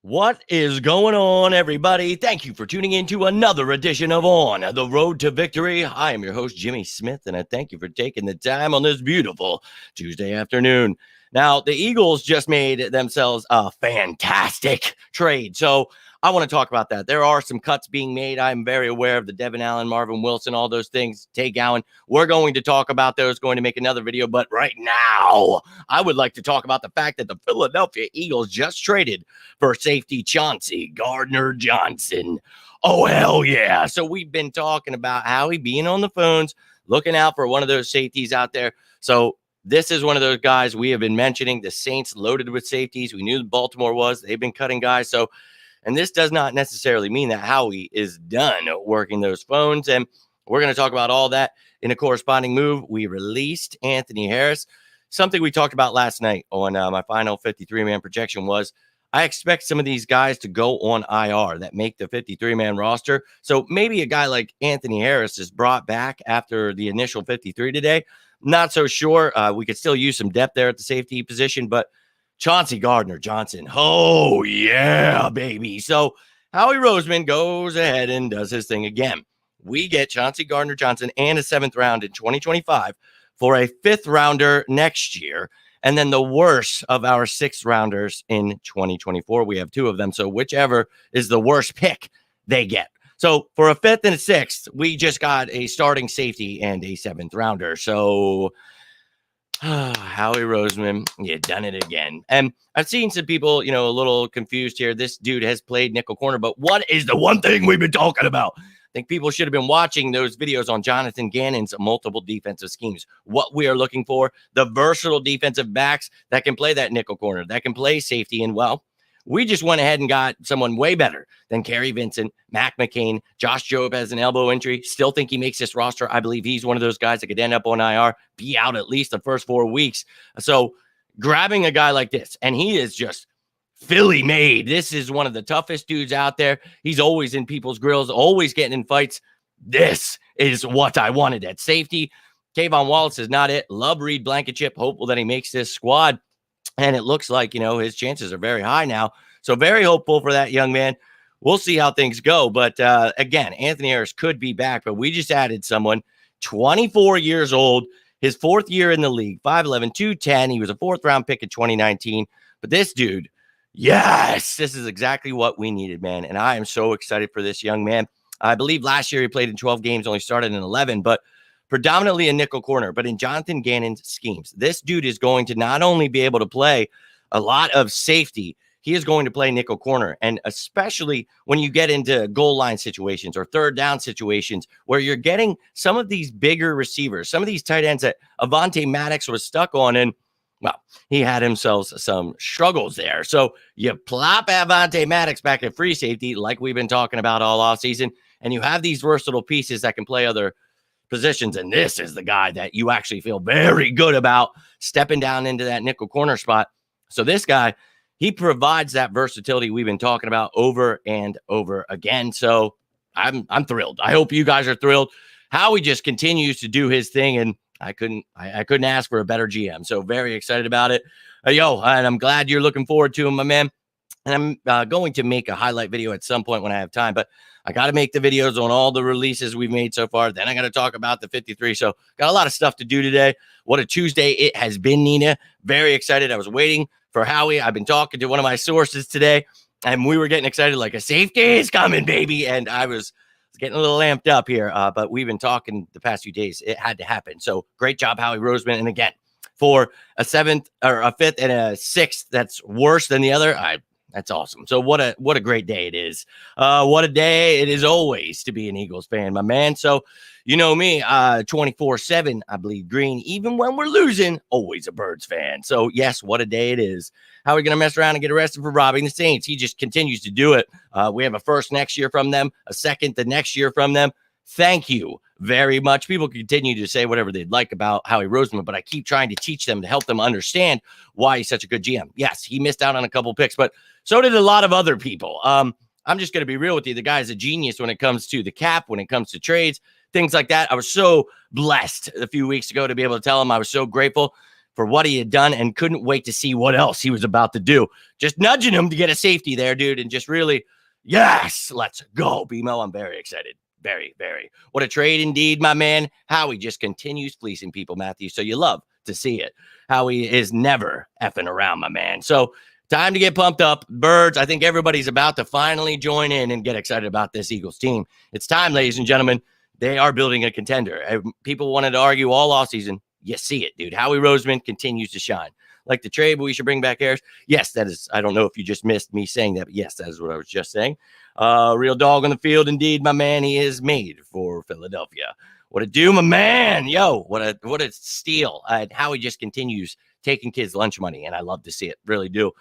What is going on, everybody? Thank you for tuning in to another edition of On the Road to Victory. I am your host, Jimmy Smith, and I thank you for taking the time on this beautiful Tuesday afternoon. Now, the Eagles just made themselves a fantastic trade, so I want to talk about that. There are some cuts being made. I'm very aware of the Devin Allen, Marvin Wilson, all those things. Tay Gowan. We're going to talk about those, going to make another video, but right now, I would like to talk about the fact that the Philadelphia Eagles just traded for safety Chauncey Gardner-Johnson. Oh, hell yeah. So we've been talking about Howie being on the phones, looking out for one of those safeties out there. So this is one of those guys we have been mentioning. The Saints loaded with safeties. We knew Baltimore was. They've been cutting guys. And this does not necessarily mean that Howie is done working those phones. And we're going to talk about all that in a corresponding move. We released Anthony Harris. Something we talked about last night on my final 53-man projection was I expect some of these guys to go on IR that make the 53-man roster. So maybe a guy like Anthony Harris is brought back after the initial 53 today. Not so sure. We could still use some depth there at the safety position, but Chauncey Gardner-Johnson. Oh, yeah, baby. So Howie Roseman goes ahead and does his thing again. We get Chauncey Gardner-Johnson and a 7th round in 2025 for a 5th rounder next year. And then the worst of our 6th rounders in 2024. We have 2 of them. So whichever is the worst pick, they get. So for a 5th and a 6th, we just got a starting safety and a 7th rounder. So Howie Roseman, you done it again. And I've seen some people, a little confused here. This dude has played nickel corner, but what is the one thing we've been talking about? I think people should have been watching those videos on Jonathan Gannon's multiple defensive schemes. What we are looking for, the versatile defensive backs that can play that nickel corner, that can play safety. And well, we just went ahead and got someone way better than Kerry Vincent, Mac McCain. Josh Jobe has an elbow injury. Still think he makes this roster. I believe he's one of those guys that could end up on IR, be out at least the first 4 weeks. So grabbing a guy like this, and he is just Philly made. This is one of the toughest dudes out there. He's always in people's grills, always getting in fights. This is what I wanted at safety. Kayvon Wallace is not it. Love Reed Blankenship. Hopeful that he makes this squad. And it looks like, his chances are very high now. So very hopeful for that young man. We'll see how things go. But again, Anthony Harris could be back, but we just added someone, 24 years old, his 4th year in the league, 5'11", 210. He was a 4th round pick in 2019. But this dude, yes, this is exactly what we needed, man. And I am so excited for this young man. I believe last year he played in 12 games, only started in 11, but predominantly a nickel corner. But in Jonathan Gannon's schemes, this dude is going to not only be able to play a lot of safety, he is going to play nickel corner. And especially when you get into goal line situations or 3rd down situations where you're getting some of these bigger receivers, some of these tight ends that Avonte Maddox was stuck on. And well, he had himself some struggles there. So you plop Avonte Maddox back at free safety, like we've been talking about all offseason, and you have these versatile pieces that can play other positions. And this is the guy that you actually feel very good about stepping down into that nickel corner spot. So this guy, he provides that versatility we've been talking about over and over again. So I'm thrilled. I hope you guys are thrilled. Howie just continues to do his thing, and I couldn't ask for a better GM. So very excited about it. And I'm glad you're looking forward to him, my man. And I'm going to make a highlight video at some point when I have time, but I got to make the videos on all the releases we've made so far. Then I got to talk about the 53. So got a lot of stuff to do today. What a Tuesday it has been, Nina. Very excited. I was waiting for Howie. I've been talking to one of my sources today, and we were getting excited like a safety is coming, baby. And I was getting a little amped up here, but we've been talking the past few days. It had to happen. So great job, Howie Roseman. And again, for a 7th or a 5th and a 6th that's worse than the other, that's awesome. So what a great day it is. What a day it is always to be an Eagles fan, my man. So you know me, 24/7, I bleed green. Even when we're losing, always a Birds fan. So yes, what a day it is. How are we going to mess around and get arrested for robbing the Saints? He just continues to do it. We have a 1st next year from them, a 2nd the next year from them. Thank you very much. People continue to say whatever they'd like about Howie Roseman, but I keep trying to teach them to help them understand why he's such a good GM. Yes, he missed out on a couple picks, but so did a lot of other people. I'm just going to be real with you. The guy's a genius when it comes to the cap, when it comes to trades, things like that. I was so blessed a few weeks ago to be able to tell him I was so grateful for what he had done and couldn't wait to see what else he was about to do. Just nudging him to get a safety there, dude, and just really, yes, let's go, BMO. I'm very excited. Very, very. What a trade indeed, my man. Howie just continues fleecing people, Matthew, so you love to see it. Howie is never effing around, my man. So time to get pumped up. Birds, I think everybody's about to finally join in and get excited about this Eagles team. It's time, ladies and gentlemen. They are building a contender. People wanted to argue all offseason. You see it, dude. Howie Roseman continues to shine. Like the trade, but we should bring back Harris. Yes, that is. I don't know if you just missed me saying that, but yes, that is what I was just saying. Real dog on the field, indeed, my man. He is made for Philadelphia. What a do, my man. Yo, what a steal. Howie just continues taking kids' lunch money, and I love to see it. Really do.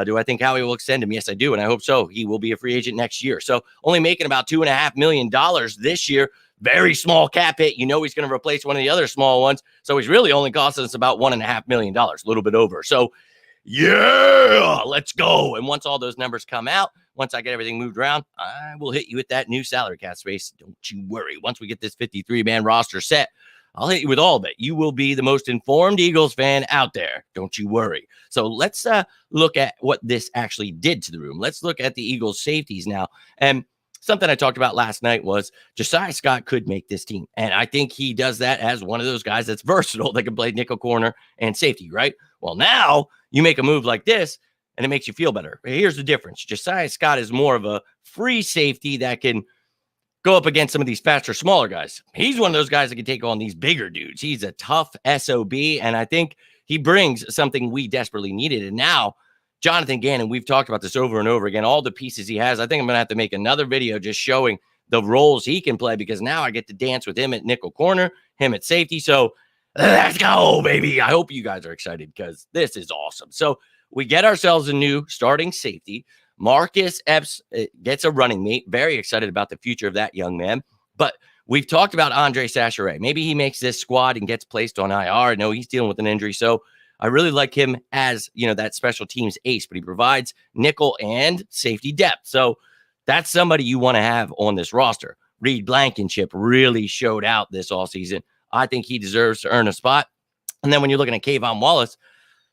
Do I think Howie will extend him? Yes, I do, and I hope so. He will be a free agent next year. So only making about $2.5 million this year. Very small cap hit. You know he's going to replace one of the other small ones. So he's really only costing us about $1.5 million, a little bit over. So, yeah, let's go. And once all those numbers come out, once I get everything moved around, I will hit you with that new salary cap space. Don't you worry. Once we get this 53-man roster set, I'll hit you with all of it. You will be the most informed Eagles fan out there. Don't you worry. So let's look at what this actually did to the room. Let's look at the Eagles safeties now. And something I talked about last night was Josiah Scott could make this team. And I think he does that as one of those guys that's versatile that can play nickel corner and safety, right? Well, now you make a move like this and it makes you feel better. Here's the difference. Josiah Scott is more of a free safety that can go up against some of these faster, smaller guys. He's one of those guys that can take on these bigger dudes. He's a tough SOB, and I think he brings something we desperately needed. And now Jonathan Gannon, we've talked about this over and over again, all the pieces he has. I think I'm going to have to make another video just showing the roles he can play because now I get to dance with him at nickel corner, him at safety. So let's go, baby. I hope you guys are excited because this is awesome. So we get ourselves a new starting safety. Marcus Epps gets a running mate. Very excited about the future of that young man. But we've talked about Andre Sacheret. Maybe he makes this squad and gets placed on IR. No, he's dealing with an injury. So I really like him as, that special teams ace, but he provides nickel and safety depth. So that's somebody you want to have on this roster. Reed Blankenship really showed out this all season. I think he deserves to earn a spot. And then when you're looking at Kayvon Wallace,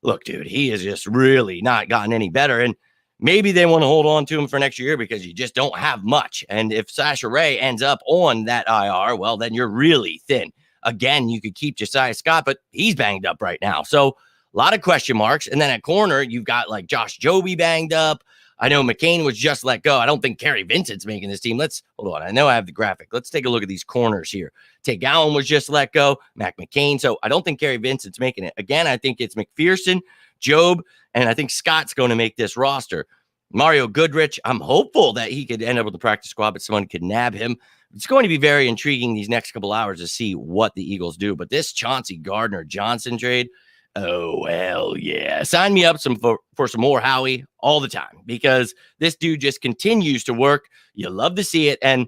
look, dude, he has just really not gotten any better. And maybe they want to hold on to him for next year because you just don't have much. And if Sacheret ends up on that IR, well, then you're really thin. Again, you could keep Josiah Scott, but he's banged up right now. So a lot of question marks. And then at corner, you've got like Josh Joby banged up. I know McCain was just let go. I don't think Kerry Vincent's making this team. Let's hold on. I know I have the graphic. Let's take a look at these corners here. Tay Gowan was just let go. Mac McCain. So I don't think Kerry Vincent's making it. Again, I think it's McPherson, Job, and I think Scott's going to make this roster. Mario Goodrich, I'm hopeful that he could end up with the practice squad, but someone could nab him. It's going to be very intriguing these next couple hours to see what the Eagles do. But this Chauncey Gardner-Johnson trade, oh, hell yeah. Sign me up for some more Howie all the time because this dude just continues to work. You love to see it. And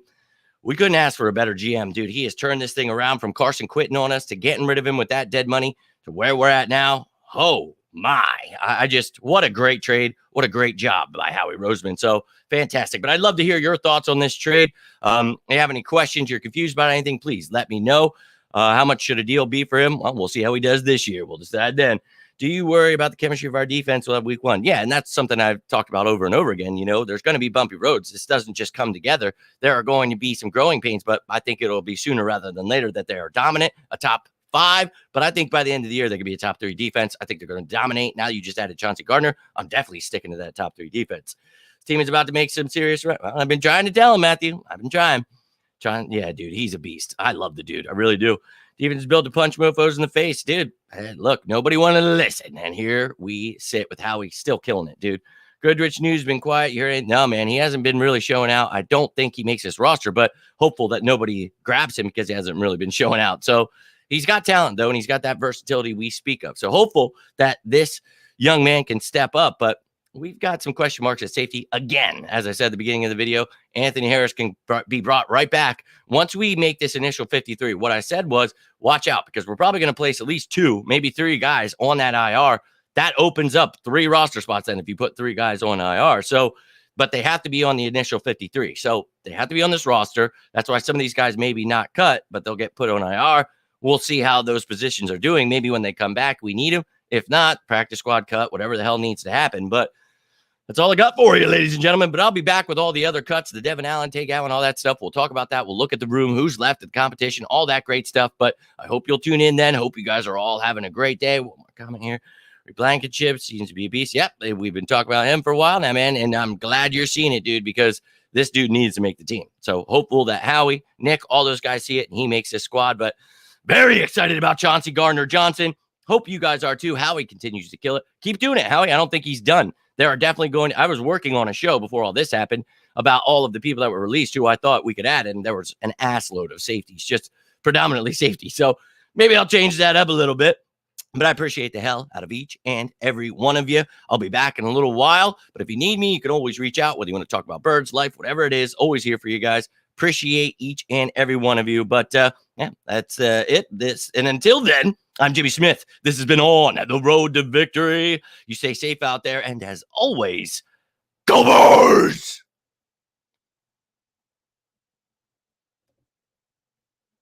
we couldn't ask for a better GM, dude. He has turned this thing around from Carson quitting on us to getting rid of him with that dead money to where we're at now. Oh, my. What a great trade. What a great job by Howie Roseman. So fantastic. But I'd love to hear your thoughts on this trade. If you have any questions, you're confused about anything, please let me know. How much should a deal be for him? Well, we'll see how he does this year. We'll decide then. Do you worry about the chemistry of our defense? We'll have week one. Yeah, and that's something I've talked about over and over again. There's going to be bumpy roads. This doesn't just come together. There are going to be some growing pains, but I think it'll be sooner rather than later that they are dominant, a top 5. But I think by the end of the year, they could be a top 3 defense. I think they're going to dominate. Now you just added Chauncey Gardner. I'm definitely sticking to that top 3 defense. This team is about to make some serious. Well, I've been trying to tell him, Matthew. I've been trying. Yeah, dude, he's a beast. I love the dude. I really do. Defense built to punch mofos in the face, dude. Look, nobody wanted to listen, and here we sit with Howie still killing it, dude. Goodrich news been quiet. No, man, he hasn't been really showing out. I don't think he makes this roster, but hopeful that nobody grabs him because he hasn't really been showing out. So he's got talent, though, and he's got that versatility we speak of. So hopeful that this young man can step up, but we've got some question marks at safety. Again, as I said at the beginning of the video, Anthony Harris can be brought right back. Once we make this initial 53, what I said was, watch out, because we're probably going to place at least 2, maybe 3 guys on that IR. That opens up 3 roster spots then if you put 3 guys on IR. So, but they have to be on the initial 53. So they have to be on this roster. That's why some of these guys maybe not cut, but they'll get put on IR. We'll see how those positions are doing. Maybe when they come back, we need them. If not, practice squad cut, whatever the hell needs to happen. But that's all I got for you, ladies and gentlemen. But I'll be back with all the other cuts, the Devin Allen takeout and all that stuff. We'll talk about that. We'll look at the room, who's left at the competition, all that great stuff. But I hope you'll tune in then. Hope you guys are all having a great day. One more comment here. Blankenship seems to be a beast. Yep, we've been talking about him for a while now, man. And I'm glad you're seeing it, dude, because this dude needs to make the team. So hopeful that Howie, Nick, all those guys see it and he makes this squad. But very excited about Chauncey Gardner-Johnson. Hope you guys are too. Howie continues to kill it. Keep doing it, Howie. I don't think he's done. There are definitely I was working on a show before all this happened about all of the people that were released who I thought we could add, and there was an ass load of safeties, just predominantly safety. So maybe I'll change that up a little bit, but I appreciate the hell out of each and every one of you. I'll be back in a little while, but if you need me, you can always reach out, whether you want to talk about birds, life, whatever it is, always here for you guys. Appreciate each and every one of you. But yeah, that's it. And until then, I'm Jimmy Smith. This has been On the Road to Victory. You stay safe out there. And as always, go Birds!